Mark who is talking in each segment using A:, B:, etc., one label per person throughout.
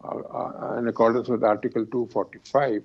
A: in accordance with Article 245,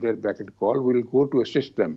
A: their beck and call, we'll go to assist them.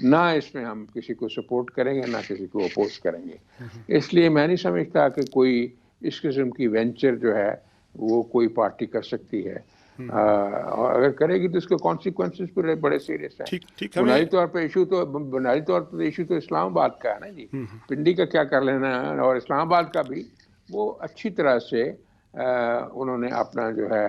A: نہ اس میں ہم کسی کو سپورٹ کریں گے، نہ کسی کو اپوز کریں گے. اس لیے میں نہیں سمجھتا کہ کوئی اس قسم کی وینچر جو ہے وہ کوئی پارٹی کر سکتی ہے. اور اگر کرے گی تو اس کے کانسیکوینسز پہ بڑے سیریس ہیں.
B: ٹھیک ہمیں
A: بنیادی طور پر ایشو تو اسلام آباد کا ہے نا جی. پنڈی کا کیا کر لینا ہے، اور اسلام آباد کا بھی وہ اچھی طرح سے انہوں نے اپنا جو ہے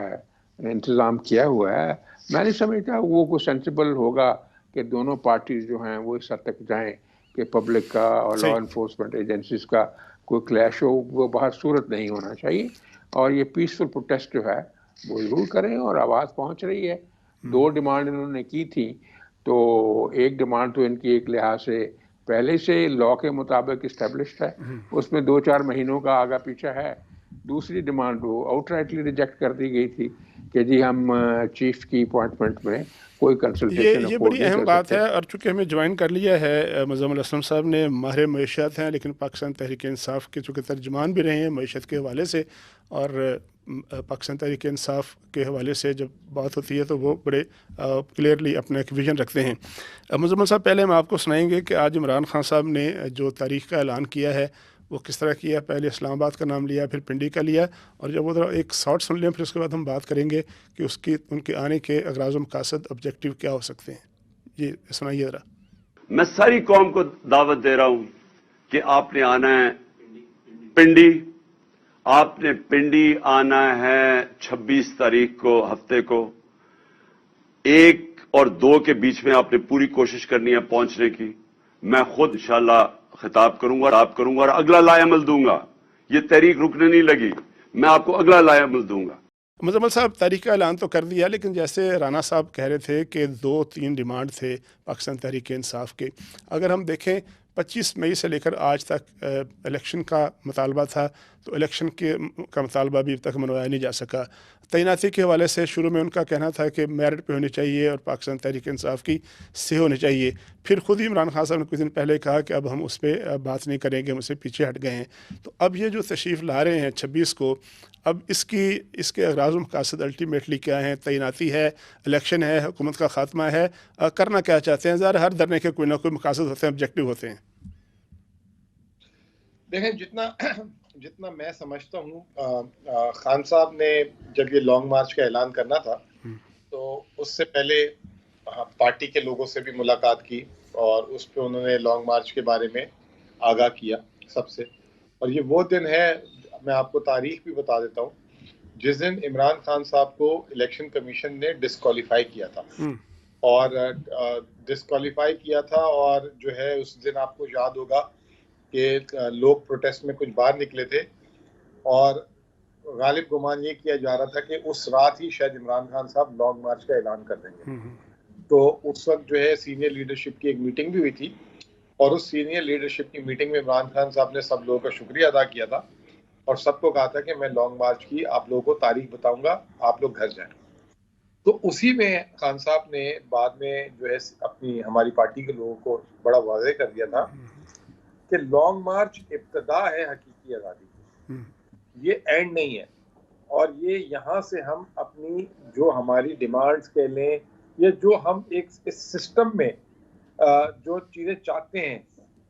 A: انتظام کیا ہوا ہے. میں نہیں سمجھتا وہ کوئی سینسیبل ہوگا کہ دونوں پارٹیز جو ہیں وہ اس حد تک جائیں کہ پبلک کا اور لا
B: صحیح.
A: انفورسمنٹ ایجنسیز کا کوئی کلیش ہو. وہ بہت صورت نہیں ہونا چاہیے. اور یہ پیسفل پروٹیسٹ جو ہے وہ ضرور کریں، اور آواز پہنچ رہی ہے. 2 ڈیمانڈ انہوں نے کی تھی، تو ایک ڈیمانڈ تو ان کی ایک لحاظ سے پہلے سے لاء کے مطابق اسٹیبلشڈ ہے، اس میں 2-4 مہینوں کا آگا پیچھا ہے. دوسری ڈیمانڈ وہ آؤٹ رائٹلی ریجیکٹ کر دی گئی تھی کہ جی ہم چیف کی اپوائنٹمنٹ میں کوئی کنسلٹیشن
B: یہ
A: افورڈ
B: بڑی
A: نہیں
B: اہم
A: کر
B: بات
A: سکتے.
B: ہے، اور چونکہ ہمیں جوائن کر لیا ہے مزمل اسلم صاحب نے، ماہر معیشت ہیں لیکن پاکستان تحریک انصاف کے چونکہ ترجمان بھی رہے ہیں معیشت کے حوالے سے، اور پاکستان تحریک انصاف کے حوالے سے جب بات ہوتی ہے تو وہ بڑے کلیئرلی اپنا ایک ویژن رکھتے ہیں. مزمل صاحب، پہلے ہم آپ کو سنائیں گے کہ آج عمران خان صاحب نے جو تاریخ کا اعلان کیا ہے وہ کس طرح کیا. پہلے اسلام آباد کا نام لیا، پھر پنڈی کا لیا، اور جب وہ ایک شارٹ سن لیں پھر اس کے بعد ہم بات کریں گے کہ ان کے آنے کے اغراض و مقاصد آبجیکٹیو کیا ہو سکتے ہیں. یہ سنائیے ذرا.
C: میں ساری قوم کو دعوت دے رہا ہوں کہ آپ نے آنا ہے پنڈی. آپ نے پنڈی آنا ہے 26 تاریخ کو، ہفتے کو. 1 اور 2 کے بیچ میں آپ نے پوری کوشش کرنی ہے پہنچنے کی. میں خود انشاءاللہ خطاب کروں گا، اور اگلا لائے عمل دوں گا. یہ تحریک رکنے نہیں لگی، میں آپ کو اگلا لائے عمل دوں گا.
B: مزمل صاحب، تاریخ کا اعلان تو کر دیا، لیکن جیسے رانا صاحب کہہ رہے تھے کہ 2-3 ڈیمانڈ تھے پاکستان تحریک انصاف کے. اگر ہم دیکھیں 25 مئی سے لے کر آج تک الیکشن کا مطالبہ تھا، تو الیکشن کا مطالبہ بھی اب تک منوایا نہیں جا سکا. تعیناتی کے حوالے سے شروع میں ان کا کہنا تھا کہ میرٹ پہ ہونی چاہیے اور پاکستان تحریک انصاف کی سے ہونی چاہیے. پھر خود ہی عمران خان صاحب نے کچھ دن پہلے کہا کہ اب ہم اس پہ بات نہیں کریں گے، ہم اس سے پیچھے ہٹ گئے ہیں. تو اب یہ جو تشریف لا رہے ہیں 26 کو، اب اس کے اغراض و مقاصد الٹیمیٹلی کیا ہیں؟ تعیناتی ہے، الیکشن ہے، حکومت کا خاتمہ ہے، کرنا کیا چاہتے ہیں؟ ظاہر ہر دھرنے کے کوئی نہ کوئی مقاصد ہوتے ہیں، آبجیکٹیو ہوتے ہیں.
D: دیکھیں، جتنا میں سمجھتا ہوں، خان صاحب نے جب یہ لانگ مارچ کا اعلان کرنا تھا تو اس سے پہلے پارٹی کے لوگوں سے بھی ملاقات کی، اور اس پہ انہوں نے لانگ مارچ کے بارے میں آگاہ کیا سب سے. اور یہ وہ دن ہے، میں آپ کو تاریخ بھی بتا دیتا ہوں، جس دن عمران خان صاحب کو الیکشن کمیشن نے ڈسکوالیفائی کیا تھا. اور ڈسکوالیفائی کیا تھا، اور جو ہے اس دن آپ کو یاد ہوگا کہ لوگ پروٹیسٹ میں کچھ باہر نکلے تھے، اور غالب گمان یہ کیا جا رہا تھا کہ اس رات ہی شاید عمران خان صاحب لانگ مارچ کا اعلان کر دیں گے. تو اس وقت جو ہے سینئر لیڈرشپ کی ایک میٹنگ بھی ہوئی تھی، اور اس سینئر لیڈرشپ کی میٹنگ میں عمران خان صاحب نے سب لوگوں کا شکریہ ادا کیا تھا، اور سب کو کہا تھا کہ میں لانگ مارچ کی آپ لوگوں کو تاریخ بتاؤں گا، آپ لوگ گھر جائیں. تو اسی میں خان صاحب نے بعد میں جو ہے ہماری پارٹی کے لوگوں کو بڑا واضح کر دیا تھا کہ لانگ مارچ ابتدا ہے حقیقی آزادی کی، یہ اینڈ نہیں ہے. اور یہ یہاں سے ہم اپنی جو ہماری ڈیمانڈز کہہ لیں، یا جو ہم ایک اس سسٹم میں جو چیزیں چاہتے ہیں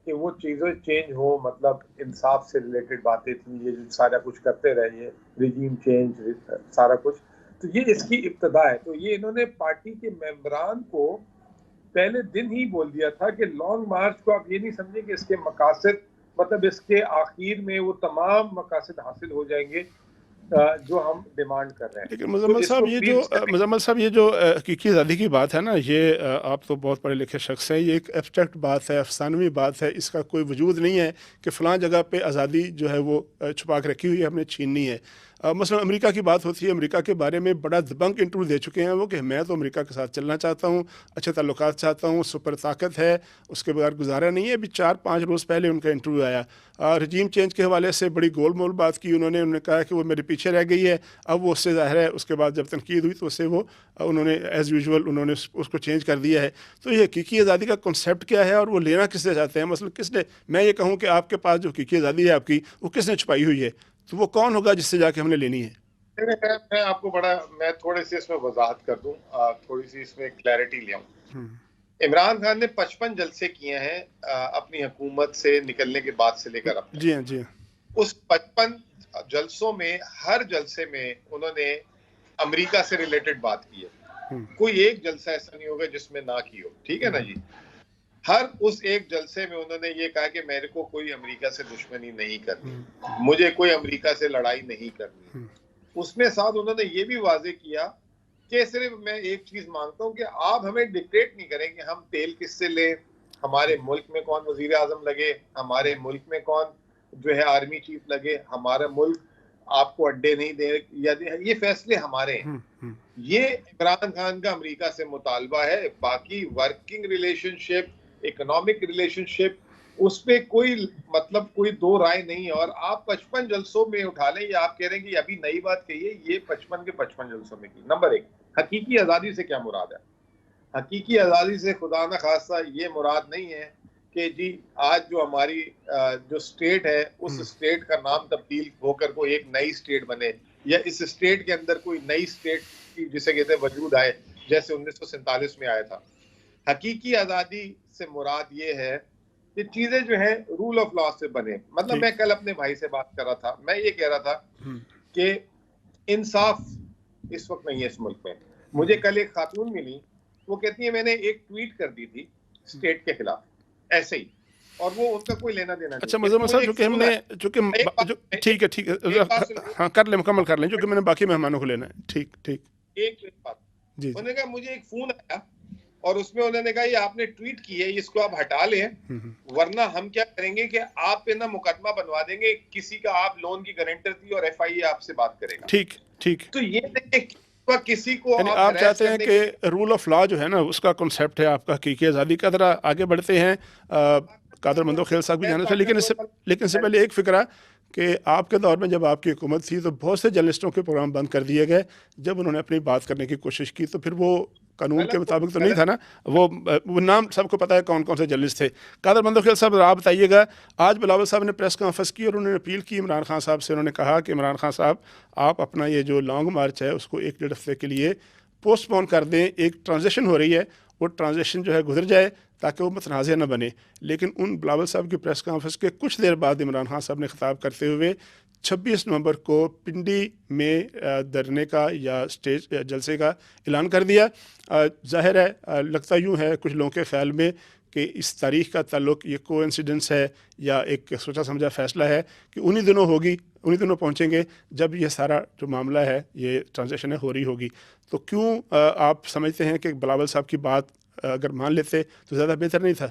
D: کہ وہ چیزیں چینج ہو، مطلب انصاف سے ریلیٹڈ باتیں تھیں، یہ جو سارا کچھ کرتے رہے، یہ ریجیم چینج سارا کچھ، تو یہ اس کی ابتدا ہے. تو یہ انہوں نے پارٹی کے ممبران کو پہلے دن ہی بول دیا تھا کہ لانگ مارچ کو آپ یہ نہیں سمجھیں کہ اس کے مقاصد، مطلب اس کے آخر میں وہ تمام مقاصد حاصل ہو جائیں گے جو ہم ڈیمانڈ کر رہے ہیں.
B: لیکن مزمل صاحب یہ جو حقیقی آزادی کی بات ہے نا، یہ آپ تو بہت پڑھے لکھے شخص ہیں، یہ ایک ایبسٹریکٹ بات ہے، افسانوی بات ہے. اس کا کوئی وجود نہیں ہے کہ فلاں جگہ پہ آزادی جو ہے وہ چھپا کے رکھی ہوئی ہے، ہم نے چھیننی ہے. مثلا امریکہ کی بات ہوتی ہے، امریکہ کے بارے میں بڑا دبنک انٹرویو دے چکے ہیں وہ کہ میں تو امریکہ کے ساتھ چلنا چاہتا ہوں، اچھے تعلقات چاہتا ہوں، سپر طاقت ہے، اس کے بغیر گزارا نہیں ہے. ابھی 4-5 روز پہلے ان کا انٹرویو آیا، رجیم چینج کے حوالے سے بڑی گول مول بات کی انہوں نے کہا کہ وہ میرے پیچھے رہ گئی ہے. اب وہ اس سے ظاہر ہے اس کے بعد جب تنقید ہوئی تو اس سے وہ انہوں نے ایز یوزول انہوں نے اس کو چینج کر دیا ہے. تو یہ حقیقی آزادی کا کنسیپٹ کیا ہے، اور وہ لینا کس سے چاہتے ہیں؟ مثلا کس نے، میں یہ کہوں کہ آپ کے پاس جو حقیقی آزادی ہے آپ کی، وہ کس نے چھپائی ہوئی ہے، تو وہ کون ہوگا جس سے جا کے ہم نے لینی ہے؟
D: میں آپ کو میں تھوڑی سی اس میں وضاحت کر دوں، تھوڑی سی اس میں کلیئرٹی لے آؤں. عمران خان نے 55 جلسے کیے ہیں اپنی حکومت سے نکلنے کے بعد سے لے کر اب تک.
B: جی جی.
D: اس 55 جلسوں میں ہر جلسے میں انہوں نے امریکہ سے ریلیٹڈ بات کی ہے. کوئی ایک جلسہ ایسا نہیں ہوگا جس میں نہ کی ہو. ٹھیک ہے نا جی. ہر اس ایک جلسے میں انہوں نے یہ کہا کہ میرے کو کوئی امریکہ سے دشمنی نہیں کرنی, مجھے کوئی امریکہ سے لڑائی نہیں کرنی. اس میں ساتھ انہوں نے یہ بھی واضح کیا کہ صرف میں ایک چیز مانگتا ہوں کہ آپ ہمیں ڈکٹیٹ نہیں کریں کہ ہم تیل کس سے لیں, ہمارے ملک میں کون وزیر اعظم لگے, ہمارے ملک میں کون جو ہے آرمی چیف لگے, ہمارا ملک آپ کو اڈے نہیں دے, یہ فیصلے ہمارے ہیں. یہ عمران خان کا امریکہ سے مطالبہ ہے. باقی ورکنگ ریلیشن شپ, اکنامک ریلیشن شپ, اس پہ کوئی مطلب کوئی دو رائے نہیں ہے. اور آپ 55 جلسوں میں اٹھا لیں, یہ آپ کہہ رہے ہیں کہ ابھی نئی بات کہیے, یہ 55 کے 55 جلسوں میں کی. نمبر ایک, حقیقی آزادی سے کیا مراد ہے؟ حقیقی آزادی سے خدا نہ خواستہ یہ مراد نہیں ہے کہ جی آج جو ہماری جو اسٹیٹ ہے اس اسٹیٹ کا نام تبدیل ہو کر کوئی ایک نئی اسٹیٹ بنے, یا اس اسٹیٹ کے اندر کوئی نئی اسٹیٹ کی جسے کہتے ہیں وجود آئے جیسے 1947 میں آیا تھا. حقیقی آزادی سے مراد یہ ہے کہ چیزیں جو ہیں رول آف لا سے بنے. مطلب میں کل اپنے بھائی سے بات کر رہا تھا, میں یہ کہہ رہا تھا کہ انصاف اس وقت نہیں ہے اس ملک میں. مجھے کل ایک خاتون ملی, وہ کہتی ہے میں نے ایک ٹویٹ کر دی تھی اسٹیٹ کے خلاف ایسے ہی, اور وہ ان کا کوئی لینا دینا نہیں.
B: اچھا مظفر صاحب, چونکہ ہم نے ٹھیک ہے ہاں کر لیں, مکمل کر لیں, چونکہ میں نے باقی مہمانوں کو لینا ہے. ٹھیک ٹھیک.
D: ایک بات, انہوں نے کہا مجھے ایک فون آیا اور اس میں انہوں نے کہا یہ آپ نے ٹویٹ کی ہے, اس کو آپ ہٹا لیں ورنہ ہم کیا کریں گے کہ آپ پہ نا مقدمہ بنوا دیں گے, کسی کا آپ لون کی گارنٹر تھی اور ایف آئی اے آپ سے بات کرے گا.
B: ٹھیک ٹھیک.
D: تو یہ دیکھیں کسی کو
B: یعنی آپ چاہتے ہیں کہ رول آف لا جو ہے نا اس کا کنسیپٹ ہے آپ کا حقیقی آزادی کا. ذرا آگے بڑھتے ہیں, قادر مندو خیل صاحب بھی جانا چاہیے, لیکن اس سے پہلے ایک فکرہ کہ آپ کے دور میں جب آپ کی حکومت تھی تو بہت سے جرنلسٹوں کے پروگرام بند کر دیے گئے جب انہوں نے اپنی بات کرنے کی کوشش کی. تو پھر وہ قانون کے مطابق تو نہیں تھا نا, وہ نام سب کو پتہ ہے کون کون سے جرنلسٹ تھے. قادر مندو خیل صاحب آپ بتائیے گا, آج بلاول صاحب نے پریس کانفرنس کی اور انہوں نے اپیل کی عمران خان صاحب سے. انہوں نے کہا کہ عمران خان صاحب آپ اپنا یہ جو لانگ مارچ ہے اس کو 1-1.5 ہفتے کے لیے پوسٹ پون کر دیں. ایک ٹرانزیشن ہو رہی ہے, وہ ٹرانزیشن جو ہے گزر جائے تاکہ وہ متنازع نہ بنے. لیکن ان بلاول صاحب کی پریس کانفرنس کے کچھ دیر بعد عمران خان صاحب نے خطاب کرتے ہوئے 26 نومبر کو پنڈی میں دھرنے کا یا اسٹیج جلسے کا اعلان کر دیا. ظاہر ہے لگتا یوں ہے کچھ لوگوں کے خیال میں کہ اس تاریخ کا تعلق یہ کو انسیڈنس ہے یا ایک سوچا سمجھا فیصلہ ہے کہ انہی دنوں ہوگی, انہی دنوں پہنچیں گے جب یہ سارا جو معاملہ ہے یہ ٹرانزیکشن ہو رہی ہوگی. تو کیوں آپ سمجھتے ہیں کہ بلاول صاحب کی بات اگر مان لیتے تو زیادہ بہتر نہیں تھا؟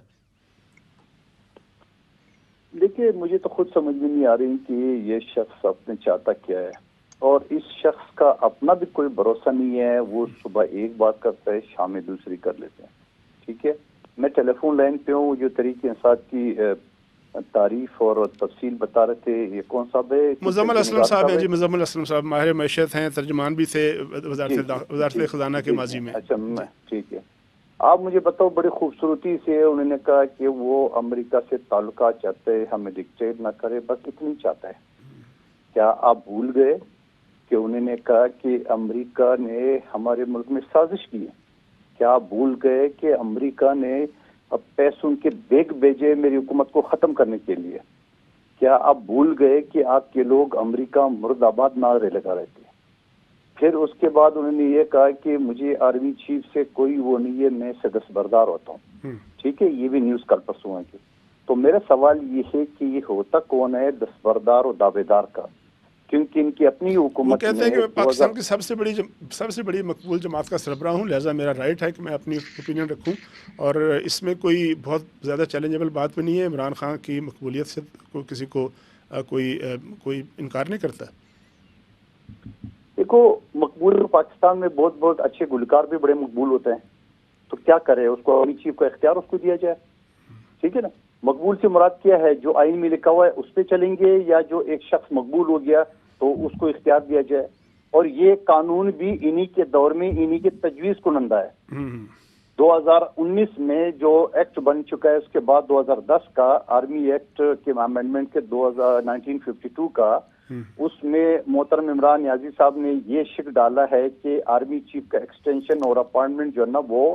E: دیکھیے مجھے تو خود سمجھ میں نہیں آ رہی کہ یہ شخص اپنے چاہتا کیا ہے, اور اس شخص کا اپنا بھی کوئی بھروسہ نہیں ہے. وہ صبح ایک بات کرتا ہے, شام میں دوسری کر لیتے ہیں. ٹھیک ہے, میں ٹیلی فون لائن پہ ہوں, جو طریقے انصاف کی تعریف اور تفصیل بتا رہے تھے. یہ کون صاحب ہے؟
B: مزمل اسلم صاحب ہیں. جی مزمل اسلم صاحب ماہر معیشت ہیں, ترجمان بھی تھے وزارت خزانہ کے ماضی میں.
E: اچھا ٹھیک ہے, آپ مجھے بتاؤ. بڑی خوبصورتی سے انہوں نے کہا کہ وہ امریکہ سے تعلقات چاہتے ہیں, ہمیں ڈکٹیٹ نہ کرے, بس اتنی چاہتا ہے. کیا آپ بھول گئے کہ انہوں نے کہا کہ امریکہ نے ہمارے ملک میں سازش کی ہے؟ کیا آپ بھول گئے کہ امریکہ نے اب پیسوں کے بیگ بھیجے میری حکومت کو ختم کرنے کے لیے؟ کیا آپ بھول گئے کہ آپ کے لوگ امریکہ مرد آباد نعرے لگا رہے تھے؟ پھر اس کے بعد انہوں نے یہ کہا کہ مجھے آرمی چیف سے کوئی وہ نہیں ہے, میں سے دستبردار ہوتا ہوں. ٹھیک ہے, یہ بھی نیوز کل پرسوں ہے. تو میرا سوال یہ ہے کہ یہ ہوتا کون ہے دستبردار اور دعوے دار کا؟ کیونکہ ان کی اپنی حکومت.
B: وہ کہتے ہیں کہ میں پاکستان کی سب سے بڑی مقبول جماعت کا سربراہ ہوں, لہٰذا میرا رائٹ ہے کہ میں اپنی اوپینین رکھوں, اور اس میں کوئی بہت زیادہ چیلنجیبل بات بھی نہیں ہے. عمران خان کی مقبولیت سے کسی کو کوئی انکار نہیں کرتا.
E: دیکھو, مقبول پاکستان میں بہت اچھے گلوکار بھی بڑے مقبول ہوتے ہیں. تو کیا کرے, اس کو آرمی چیف کا اختیار اس کو دیا جائے. ٹھیک ہے نا, مقبول سے مراد کیا ہے؟ جو آئین میں لکھا ہوا ہے اس پہ چلیں گے, یا جو ایک شخص مقبول ہو گیا تو اس کو اختیار دیا جائے؟ اور یہ قانون بھی انہی کے دور میں انہی کے تجویز کنندہ ہے. 2019 میں جو ایکٹ بن چکا ہے, اس کے بعد 2010 کا آرمی ایکٹ کے امینڈمنٹ کے 1952 کا, اس میں محترم عمران نیازی صاحب نے یہ شک ڈالا ہے کہ آرمی چیف کا ایکسٹینشن اور اپائنٹمنٹ جو ہے نا وہ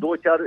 E: 2 4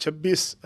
B: 26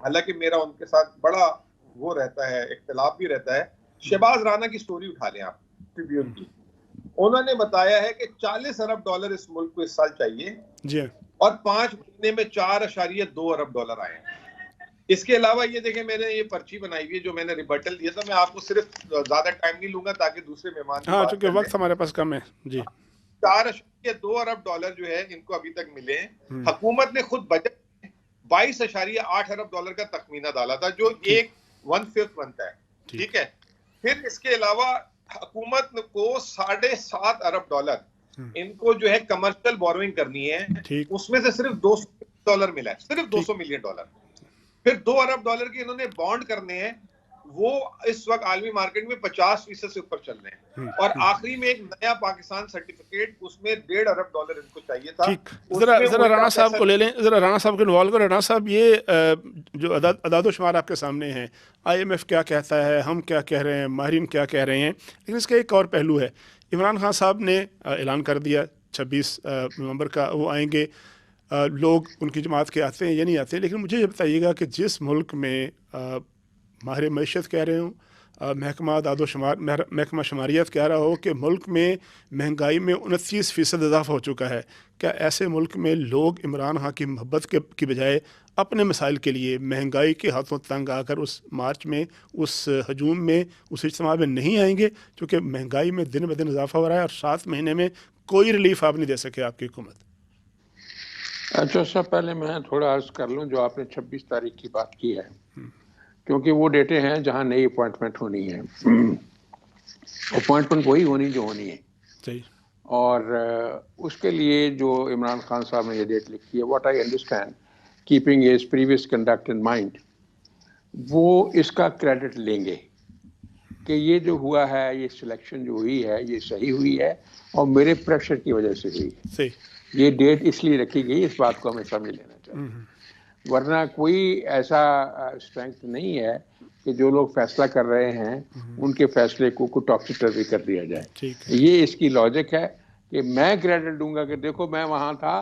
D: حالانکہ میرا ان کے ساتھ بڑا وہ رہتا ہے، اختلاف بھی رہتا ہے. شہباز رانا کی سٹوری اٹھا لیں آپ ٹریبیون کی. انہوں نے بتایا ہے کہ $40 ارب اس ملک کو اس سال چاہیے
B: جی
D: اور 5 مہینے میں $4.2 ارب آئے ہیں. اس کے علاوہ یہ دیکھیں میں نے یہ پرچی بنائی ہوئی ہے جو میں نے ریبٹل دیا تھا. میں آپ کو صرف زیادہ ٹائم نہیں لوں گا تاکہ دوسرے مہمان بھی
B: ہاں
D: بات
B: چونکہ
D: کر لیں.
B: وقت ہمارے پاس کم ہے. جی
D: $4.2 ارب جو ہے ان کو ابھی تک ملے ہیں. حکومت نے خود بجٹ $22.8 ارب کا تخمینہ ڈالا تھا جو 1/5 بنتا ہے. ٹھیک ہے. پھر اس کے علاوہ حکومت کو $7.5 ارب ان کو جو ہے کمرشل بوروئنگ کرنی ہے. اس میں سے صرف $200 ملا ہے، صرف $200 ملین. پھر $2 ارب کے انہوں نے بانڈ کرنے ہیں، وہ اس وقت عالمی مارکیٹ میں 50% سے اوپر چل رہے ہیں. اور آخری میں ایک نیا پاکستان سرٹیفکیٹ، اس میں $1.5 ارب ان کو چاہیے تھا.
B: ذرا رانا صاحب کو لے لیں، ذرا رانا صاحب کو انوالو کریں. رانا صاحب یہ جو اعداد و شمار آپ کے سامنے ہیں، IMF کیا کہتا ہے، ہم کیا کہہ رہے ہیں، ماہرین کیا کہہ رہے ہیں، لیکن اس کا ایک اور پہلو ہے. عمران خان صاحب نے اعلان کر دیا 26 نومبر کا وہ آئیں گے. لوگ ان کی جماعت کے آتے ہیں یا نہیں آتے، لیکن مجھے یہ بتائیے گا کہ جس ملک میں ماہر معیشت کہہ رہے ہوں، محکمہ اعداد و شمار، محکمہ شماریات کہہ رہا ہو کہ ملک میں مہنگائی میں 29% اضافہ ہو چکا ہے، کیا ایسے ملک میں لوگ عمران خان کی محبت کی بجائے اپنے مسائل کے لیے مہنگائی کے ہاتھوں تنگ آ کر اس مارچ میں، اس ہجوم میں، اس اجتماع میں نہیں آئیں گے؟ کیونکہ مہنگائی میں دن بدن اضافہ ہو رہا ہے اور 7 مہینے میں کوئی ریلیف آپ نہیں دے سکے آپ کی حکومت.
A: اچھا سب پہلے میں تھوڑا عرض کر لوں، جو آپ نے 26 تاریخ کی بات کی ہے، کیونکہ وہ ڈیٹے ہیں جہاں نئی اپوائنٹمنٹ ہونی ہے. اپوائنٹمنٹ وہی ہونی جو ہونی ہے.
B: صحیح.
A: اور اس کے لیے جو عمران خان صاحب نے یہ ڈیٹ لکھی ہے، what I understand keeping his previous conduct in mind, وہ اس کا کریڈٹ لیں گے کہ یہ جو ہوا ہے، یہ سلیکشن جو ہوئی ہے یہ صحیح ہوئی ہے اور میرے پریشر کی وجہ سے ہوئی ہے.
B: صحیح.
A: یہ ڈیٹ اس لیے رکھی گئی، اس بات کو ہمیں سمجھ لینا چاہیے. ورنہ کوئی ایسا اسٹرینتھ نہیں ہے کہ جو لوگ فیصلہ کر رہے ہیں ان کے فیصلے کو ٹاپسی ٹرپی کر دیا جائے. یہ اس کی لاجک ہے کہ میں کریڈٹ دوں گا کہ دیکھو میں وہاں تھا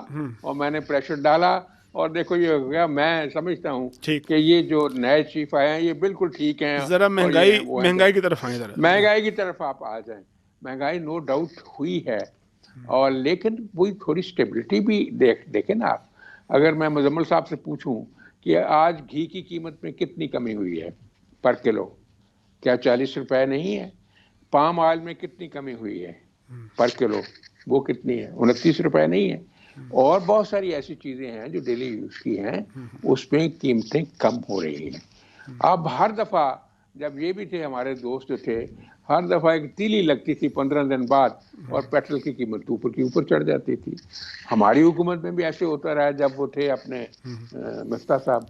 A: اور میں نے پریشر ڈالا اور دیکھو یہ ہو گیا. میں سمجھتا ہوں کہ یہ جو نئے چیف آئے ہیں یہ بالکل ٹھیک ہیں.
B: ذرا مہنگائی کی طرف آئیں.
A: مہنگائی کی طرف آپ آ جائیں. مہنگائی نو ڈاؤٹ ہوئی ہے، اور لیکن وہی تھوڑی سٹیبلٹی بھی دیکھیں نا آپ. اگر میں مزمل صاحب سے پوچھوں کہ آج گھی کی قیمت میں کتنی کمی ہوئی ہے پر کلو، کیا 40 روپے نہیں ہے؟ پام آئل میں کتنی کمی ہوئی ہے پر کلو، وہ کتنی ہے؟ 29 روپے نہیں ہے. اور بہت ساری ایسی چیزیں ہیں جو ڈیلی یوز کی ہیں، اس میں قیمتیں کم ہو رہی ہیں. اب ہر دفعہ جب یہ بھی تھے ہمارے دوست جو تھے، ہر دفعہ ایک تیلی لگتی تھی 15 دن بعد اور پیٹرول کی قیمت اوپر کی اوپر چڑھ جاتی تھی. ہماری حکومت میں بھی ایسے ہوتا رہا جب وہ تھے اپنے مفتاح صاحب.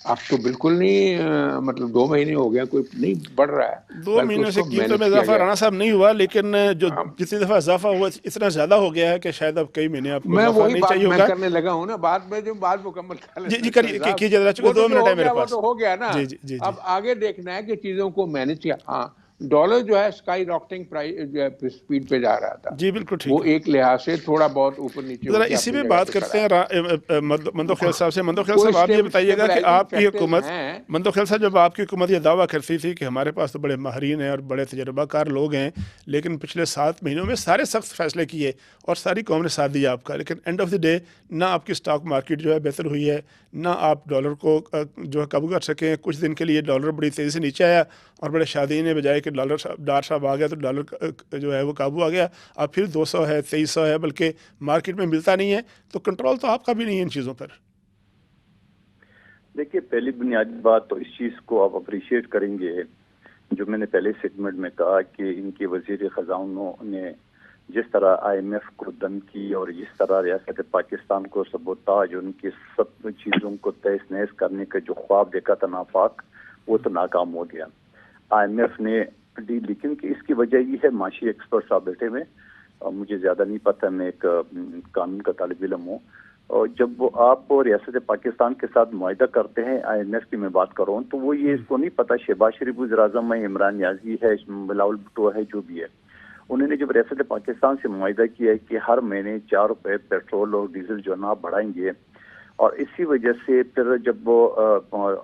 A: اب تو بالکل نہیں، مطلب 2 مہینے ہو گیا کوئی نہیں بڑھ رہا ہے.
B: 2 مہینے سے قیمتوں میں اضافہ رانا صاحب نہیں ہوا، لیکن جو جتنی دفعہ اضافہ ہوا اتنا زیادہ ہو گیا ہے کہ شاید اب کئی مہینے آپ کو اضافہ نہیں چاہیے ہوگا.
A: میں کرنے لگا ہوں نا، بعد میں جو بات مکمل کر لیں.
B: جی کیجیے ذرا، چونکہ 2 منٹ ہے میرے پاس.
A: وہ تو ہو گیا نا. اب آگے دیکھنا ہے کہ چیزوں کو مینج کیا. ہاں ڈالر جو ہے اسکائی راکٹنگ اسپیڈ پہ جا رہا تھا.
B: جی بالکل ٹھیک.
A: وہ ایک لحاظ سے تھوڑا بہت اوپر نیچے.
B: ذرا اسی میں بات کرتے ہیں مندوخیل صاحب سے. مندوخیل صاحب آپ یہ بتائیے گا کہ آپ کی حکومت، مندوخیل صاحب جب آپ کی حکومت یہ دعویٰ کرتی تھی کہ ہمارے پاس تو بڑے ماہرین ہیں اور بڑے تجربہ کار لوگ ہیں، لیکن پچھلے 7 مہینوں میں سارے سخت فیصلے کیے اور ساری قوم نے ساتھ دیا آپ کا، لیکن اینڈ آف دی ڈے نہ آپ کی اسٹاک مارکیٹ جو ہے بہتر ہوئی ہے، نہ آپ ڈالر کو جو ہے قابو کر سکیں. کچھ دن کے لیے ڈالر بڑی تیزی سے نیچے آیا اور بڑے شادی نے بجائے کہ ڈار صاحب آ گیا تو ڈالر جو ہے وہ قابو آ گیا. اب پھر 200 ہے، 2300 ہے، بلکہ مارکیٹ میں ملتا نہیں ہے. تو کنٹرول تو آپ کا بھی نہیں ہے ان چیزوں پر.
E: دیکھیے پہلی بنیادی بات تو اس چیز کو آپ اپریشیٹ کریں گے جو میں نے پہلے سیگمنٹ میں کہا کہ ان کے وزیر خزانوں نے جس طرح IMF کو دم کی اور جس طرح ریاست پاکستان کو سبوتاج، ان کی سب چیزوں کو تہس نہس کرنے کا جو خواب دیکھا تھا نافاق، وہ تو ناکام ہو گیا. IMF نے لیکن کہ اس کی وجہ یہ ہے، معاشی ایکسپرٹ صاحب بیٹھے میں، مجھے زیادہ نہیں پتہ، میں ایک قانون کا طالب علم ہوں. اور جب وہ آپ ریاست پاکستان کے ساتھ معاہدہ کرتے ہیں، IMF کی میں بات کروں تو وہ یہ اس کو نہیں پتہ شہباز شریف وزیر اعظم ہے، عمران نیازی ہے، بلاول بھٹو ہے، جو بھی ہے، انہوں نے جب ریاست پاکستان سے معاہدہ کیا ہے کہ ہر مہینے 4 روپے پیٹرول اور ڈیزل جو ہے نا بڑھائیں گے، اور اسی وجہ سے پھر جب وہ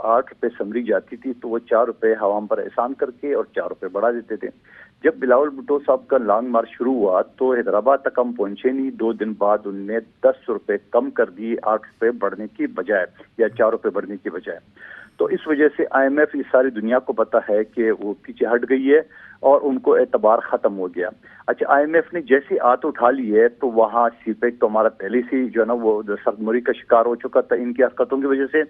E: 8 روپے سمری جاتی تھی تو وہ 4 روپے عوام پر احسان کر کے اور 4 روپے بڑھا دیتے تھے. جب بلاول بھٹو صاحب کا لانگ مارچ شروع ہوا تو حیدرآباد تک ہم پہنچے نہیں. 2 دن بعد انہوں نے 10 روپے کم کر دیے 8 روپے بڑھنے کی بجائے یا 4 روپے بڑھنے کی بجائے. تو اس وجہ سے آئی ایم ایف اس ساری دنیا کو پتا ہے کہ وہ پیچھے ہٹ گئی ہے اور ان کو اعتبار ختم ہو گیا. اچھا آئی ایم ایف نے جیسی ہاتھ اٹھا لی ہے تو وہاں سی پیک تو ہمارا پہلے سے جو ہے نا وہ سرمری کا شکار ہو چکا تھا ان کی حرکتوں کی وجہ سے.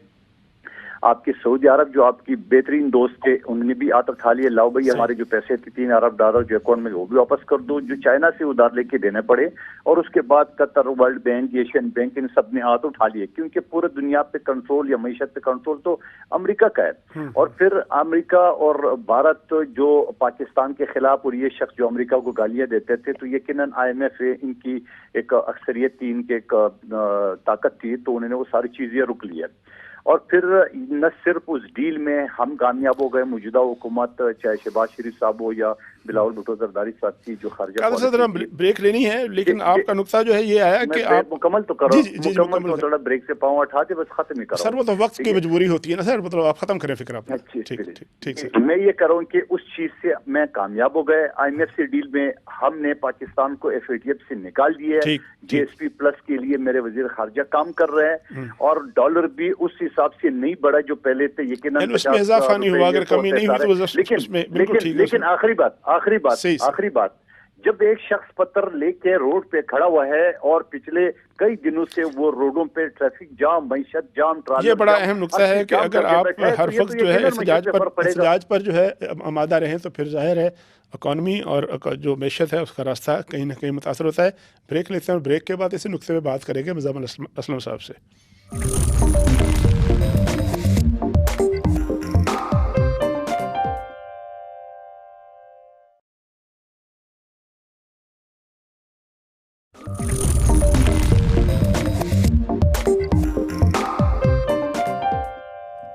E: آپ کے سعودی عرب جو آپ کی بہترین دوست تھے انہوں نے بھی ہاتھ اٹھا لیے, لاؤ بھائی ہمارے جو پیسے تھے $3 ارب جو اکاؤنٹ میں وہ بھی واپس کر دو, جو چائنا سے ادھار لے کے دینے پڑے. اور اس کے بعد قطر, ورلڈ بینک, ایشین بینک ان سب نے ہاتھ اٹھا لیے کیونکہ پورے دنیا پہ کنٹرول یا معیشت پہ کنٹرول تو امریکہ کا ہے. اور پھر امریکہ اور بھارت جو پاکستان کے خلاف اور یہ شخص جو امریکہ کو گالیاں دیتے تھے تو یقیناً آئی ایم ایف ان کی ایک اکثریت تھی, ان کی ایک طاقت تھی, تو انہوں نے وہ ساری چیزیں رک لی ہے. اور پھر نہ صرف اس ڈیل میں ہم کامیاب ہو گئے, موجودہ حکومت چاہے شہباز شریف صاحب ہو یا بلاول بھٹو زرداری صاحب کی جو خارجہ
B: بریک لینی ہے, لیکن آپ کا نقطہ جو ہے یہ آیا کہ آپ
E: مکمل تو کرو, مکمل تو تھوڑا بریک سے پاؤں اٹھا کے بس ختم ہی کرو
B: سر. وہ تو وقت کی مجبوری ہوتی ہے نا سر, مطلب آپ ختم کریں فکر اپنا. ٹھیک سر,
E: میں یہ کروں کہ اس چیز سے میں کامیاب ہو گئے. آئی ایم ایف سے ڈیل میں ہم نے پاکستان کو ایف اے ٹی ایف سے نکال دیا ہے. جی ایس پی پلس کے لیے میرے وزیر خارجہ کام کر رہے ہیں اور ڈالر بھی اس حساب سے نہیں بڑھا جو پہلے تھے. یقیناً
B: اس میں اضافہ نہیں ہوا, اگر کمی نہیں ہوئی تو
E: لیکن آخری بات جب ایک شخص پتھر لے کے روڈ پہ کھڑا ہوا ہے اور پچھلے کئی دنوں سے وہ روڈوں پہ ٹریفک جام, معیشت جام,
B: یہ بڑا اہم نقطہ ہے کہ اگر آپ ہر وقت جو ہے احتجاج پر جو ہے آمادہ رہیں تو پھر ظاہر ہے اکانومی اور جو معیشت ہے اس کا راستہ کہیں نہ کہیں متاثر ہوتا ہے. بریک لیتے ہیں اور بریک کے بعد اسی نقطے پہ بات کریں گے مزمل اسلم صاحب سے.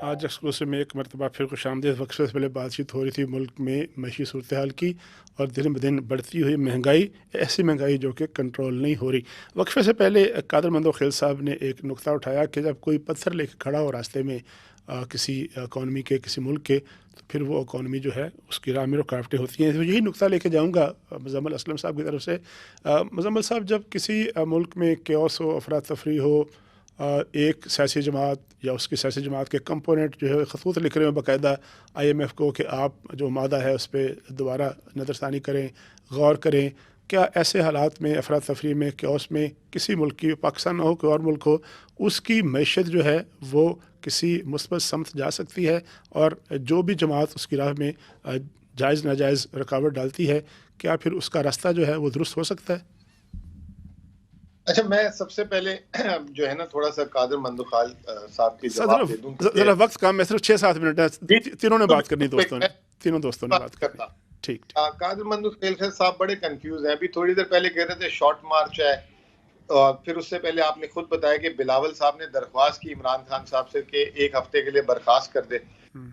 B: آج ایکسکلوسو میں ایک مرتبہ پھر خوش آمدید. وقت سے پہلے بات چیت ہو رہی تھی ملک میں معاشی صورتحال کی اور دن بدن بڑھتی ہوئی مہنگائی, ایسی مہنگائی جو کہ کنٹرول نہیں ہو رہی. وقفے سے پہلے قادر مندوخیل صاحب نے ایک نقطہ اٹھایا کہ جب کوئی پتھر لے کے کھڑا ہو راستے میں کسی اکانومی کے, کسی ملک کے, تو پھر وہ اکانومی جو ہے اس کی راہ میں رکاوٹیں ہوتی ہیں. تو یہی نقطہ لے کے جاؤں گا مزمل اسلم صاحب کی طرف سے. مزمل صاحب, جب کسی ملک میں کیوس ہو, افراتفری ہو, ایک سیاسی جماعت یا اس کی سیاسی جماعت کے کمپوننٹ جو ہے خطوط لکھ رہے ہیں باقاعدہ آئی ایم ایف کو کہ آپ جو مادہ ہے اس پہ دوبارہ نظر ثانی کریں, غور کریں, کیا ایسے حالات میں افراتفری میں کیوس میں کسی ملک کی, پاکستان نہ ہو کوئی اور ملک ہو, اس کی معیشت جو ہے وہ کسی مثبت سمت جا سکتی ہے, اور جو بھی جماعت اس کی راہ میں جائز ناجائز رکاوٹ ڈالتی ہے کیا پھر اس کا راستہ جو ہے وہ درست ہو سکتا ہے؟
D: اچھا, میں سب سے پہلے جو ہے نا تھوڑا سا قادر مندوخیل صاحب کی جواب دے دوں.
B: ذرا وقت کام میں صرف 6-7 منٹ ہے, تینوں نے بات کرنی, تینوں دوستوں نے بات کرنی. ٹھیک.
D: قادر مندوخیل صاحب بڑے کنفیوز ہیں. ابھی تھوڑی دیر پہلے کہہ رہے تھے شارٹ مارچ ہے, اور پھر اس سے پہلے آپ نے خود بتایا کہ بلاول صاحب نے درخواست کی عمران خان صاحب سے کہ 1 ہفتے کے لیے برخاست کر دے.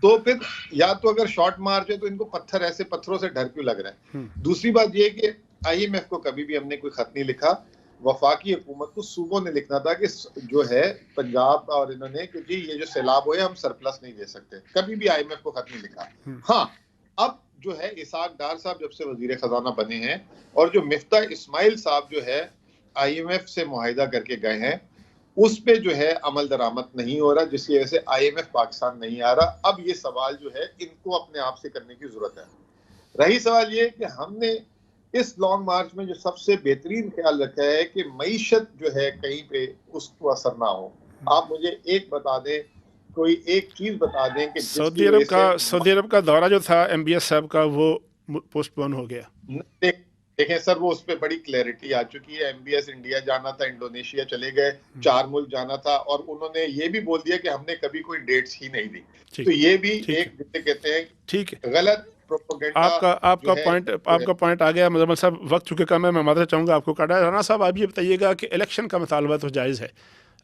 D: تو پھر یا تو اگر شارٹ مارچ ہے تو ان کو پتھروں سے ڈر کیوں لگ رہا ہے؟ دوسری بات یہ کہ آئی ایم ایف کو کبھی بھی ہم نے کوئی خط نہیں لکھا, وفاقی حکومت کو صوبوں نے لکھنا تھا کہ جو ہے پنجاب اور انہوں نے کہ جی یہ جو سیلاب ہوئے ہم سرپلس نہیں دے سکتے. کبھی بھی آئی ایم ایف کو خط نہیں لکھا. ہاں, اب جو ہے اسحاق ڈار صاحب جب سے وزیر خزانہ بنے ہیں اور جو مفتاح اسماعیل صاحب جو ہے آئی ایم ایف سے معاہدہ کر کے گئے ہیں, اس پہ جو ہے عمل درآمد نہیں ہو رہا, جس کی وجہ سے آئی ایم ایف پاکستان نہیں آ رہا. اب یہ سوال جو ہے ان کو اپنے آپ سے کرنے کی ضرورت ہے. رہی سوال یہ کہ ہم نے اس لانگ مارچ میں جو سب سے بہترین خیال رکھا ہے کہ معیشت جو ہے کہیں پہ اس کو اثر نہ ہو. آپ مجھے ایک بتا دیں, کوئی ایک چیز بتا دیں کہ
B: سعودی عرب کا دورہ جو تھا ایم بی ایس صاحب کا وہ پوسٹ پون ہو گیا.
D: دیکھیں سر, وہ اس پہ بڑی کلیئرٹی آ چکی ہے. ایم بی ایس انڈیا جانا تھا, انڈونیشیا چلے گئے, 4 ملک جانا تھا, اور انہوں نے یہ بھی بول دیا کہ ہم نے کبھی کوئی ڈیٹس ہی نہیں دی. تو یہ بھی ایک جسے کہتے ہیں غلط
B: آپ کا پوائنٹ آ گیا. مزمل صاحب, وقت چونکہ کم ہے, میں معذرت چاہوں گا آپ کو کاٹا. رانا صاحب, آپ یہ بتائیے گا کہ الیکشن کا مطالبہ تو جائز ہے,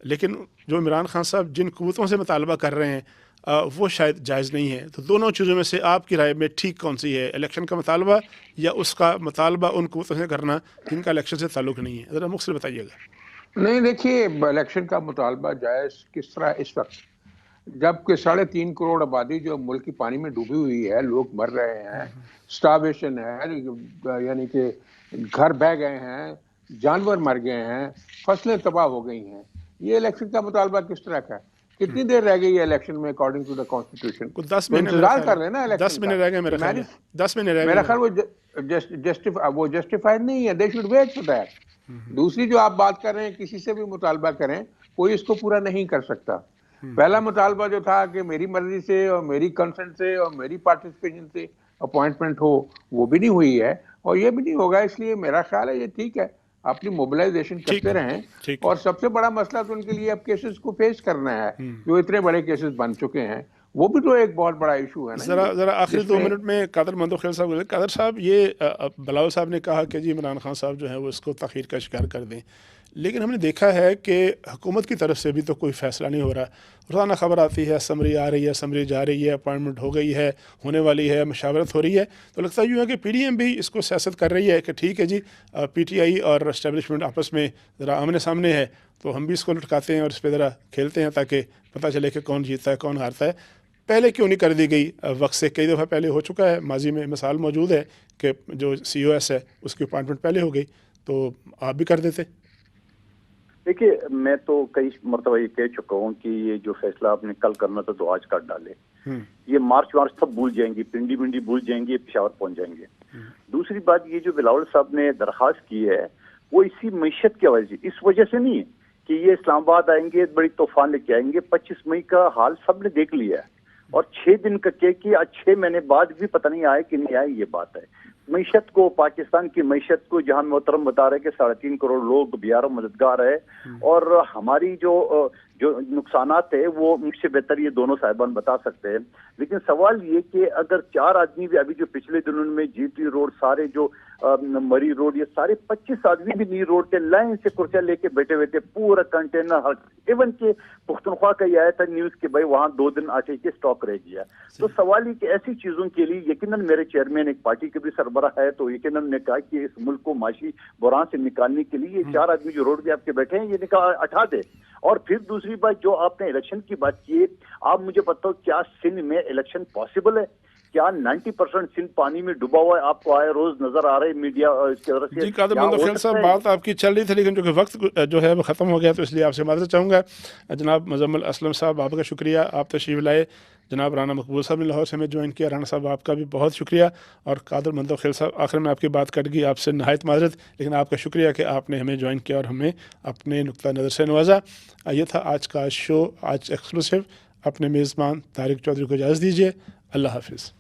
B: لیکن جو عمران خان صاحب جن قوتوں سے مطالبہ کر رہے ہیں وہ شاید جائز نہیں ہے. تو دونوں چیزوں میں سے آپ کی رائے میں ٹھیک کون سی ہے, الیکشن کا مطالبہ یا اس کا مطالبہ ان قوتوں سے کرنا جن کا الیکشن سے تعلق نہیں ہے؟ ذرا مختصر بتائیے گا.
A: نہیں دیکھیے، الیکشن کا مطالبہ جائز کس طرح اس وقت جبکہ 3.5 کروڑ آبادی جو ملک کی پانی میں ڈوبی ہوئی ہے، لوگ مر رہے ہیں، سٹارویشن ہے، یعنی کہ گھر بہہ گئے ہیں، جانور مر گئے ہیں، فصلیں تباہ ہو گئی ہیں، یہ الیکشن کا مطالبہ کس طرح کا ہے؟ کتنی دیر رہ گئی ہے الیکشن میں اکارڈنگ ٹو دا کانسٹیٹیوشن؟
B: 10
A: تو
B: مہینے
A: انتظار کر رہے ہیں نا
B: 10
A: الیکشن
B: مہینے رہ گئے میرے
A: کا.
B: خیال میں 10 مہینے رہ
A: میرا
B: گئے.
A: خیال وہ جسٹیفائڈ نہیں ہے. They should wait for that. دوسری جو آپ بات کر رہے ہیں، کسی سے بھی مطالبہ کریں، کوئی اس کو پورا نہیں کر سکتا. پہلا مطالبہ جو تھا کہ میری مرضی سے اور میری کنسنٹ سے اور میری پارٹیسپیشن سے اپوائنٹمنٹ ہو، وہ بھی نہیں ہوئی ہے اور یہ بھی نہیں ہوگا. اس لیے میرا خیال ہے یہ ٹھیک ہے، اپنی موبلائزیشن کرتے رہیں. اور سب سے بڑا مسئلہ تو ان کے لیے اب کیسز کو فیس کرنا ہے، جو اتنے بڑے کیسز بن چکے ہیں، وہ بھی تو ایک بہت بڑا ایشو ہے نا.
B: ذرا آخری 2 منٹ میں قادر مندوخیل صاحب بولے. قادر صاحب، یہ بلاول صاحب نے کہا کہ جی عمران خان صاحب جو ہیں وہ اس کو تاخیر کا شکار کر دیں، لیکن ہم نے دیکھا ہے کہ حکومت کی طرف سے بھی تو کوئی فیصلہ نہیں ہو رہا. روزانہ خبر آتی ہے، اسمبلی آ رہی ہے، اسمبلی جا رہی ہے، اپائنٹمنٹ ہو گئی ہے، ہونے والی ہے، مشاورت ہو رہی ہے. تو لگتا یوں ہے کہ پی ڈی ایم بھی اس کو سیاست کر رہی ہے کہ ٹھیک ہے جی، پی ٹی آئی اور اسٹیبلشمنٹ آپس میں ذرا آمنے سامنے ہے، تو ہم بھی اس کو لٹکاتے ہیں اور اس پہ ذرا کھیلتے ہیں تاکہ پتہ چلے کہ کون جیتتا ہے کون ہارتا ہے. پہلے کیوں نہیں کر دی گئی؟ وقت سے کئی دفعہ پہلے ہو چکا ہے، ماضی میں مثال موجود ہے کہ جو سی او ایس ہے اس کی اپائنٹمنٹ پہلے ہو گئی، تو آپ بھی کر دیتے.
E: دیکھیے، میں تو کئی مرتبہ یہ کہہ چکا ہوں کہ یہ جو فیصلہ آپ نے کل کرنا تھا تو آج کر ڈالے. یہ مارچ سب بھول جائیں گے، پنڈی بھول جائیں گے، پشاور پہنچ جائیں گے. دوسری بات، یہ جو بلاول صاحب نے درخواست کی ہے وہ اسی معیشت کی وجہ سے، اس وجہ سے نہیں ہے کہ یہ اسلام آباد آئیں گے، بڑی طوفان لے کے آئیں گے. 25 مئی کا حال سب نے دیکھ لیا ہے، اور 6 دن کا کہ آج 6 مہینے بعد بھی پتہ نہیں آئے کہ نہیں آئے. یہ بات ہے معیشت کو، پاکستان کی معیشت کو، جہاں محترم بتا رہے کہ 3.5 کروڑ لوگ بیار و مددگار ہے، اور ہماری جو نقصانات ہے وہ مجھ سے بہتر یہ دونوں صاحبان بتا سکتے ہیں. لیکن سوال یہ کہ اگر 4 آدمی بھی ابھی جو پچھلے دنوں میں جی ٹی روڈ، سارے جو مری روڈ، یہ سارے 25 آدمی بھی نہیں روڈ کے لائن سے کرسیاں لے کے بیٹھے ہوئے تھے، پورا کنٹینر. ایون کہ پختونخوا کا یہ آیا تھا نیوز کہ بھائی وہاں 2 دن آٹے کے اسٹاک رہ گیا. تو سوال یہ کہ ایسی چیزوں کے لیے یقیناً میرے چیئرمین ایک پارٹی کے بھی سربراہ ہے، تو یقیناً نے کہا کہ اس ملک کو معاشی بحران سے نکالنے کے لیے یہ 4 آدمی جو روڈ پہ آپ کے بیٹھے ہیں، یہ نکال ہٹا دے. اور پھر دوسری بات، جو آپ نے الیکشن کی بات کی ہے، آپ مجھے بتاؤ کیا سندھ میں الیکشن پاسبل ہے؟ کیا 90% سندھ پانی میں ڈوبا ہوا ہے؟ آپ کو آئے روز نظر آ رہے ہیں میڈیا اس کی طرف سے.
B: جی قادر مندوخیل صاحب، بات آپ کی چل رہی تھی لیکن چونکہ وقت جو ہے وہ ختم ہو گیا، تو اس لیے آپ سے معذرت چاہوں گا. جناب مزمل اسلم صاحب، آپ کا شکریہ، آپ تشریف لائے. جناب رانا مقبول صاحب نے لاہور سے ہمیں جوائن کیا. رانا صاحب آپ کا بھی بہت شکریہ. اور قادر مندوخیل صاحب، آخر میں آپ کی بات کٹ گئی، آپ سے نہایت معذرت، لیکن آپ کا شکریہ کہ آپ نے ہمیں جوائن کیا اور ہمیں اپنے نقطہ نظر سے نوازا. یہ تھا آج کا شو، آج ایکسکلوسیو. اپنے میزبان طارق چودھری کو اجازت دیجیے. اللہ حافظ.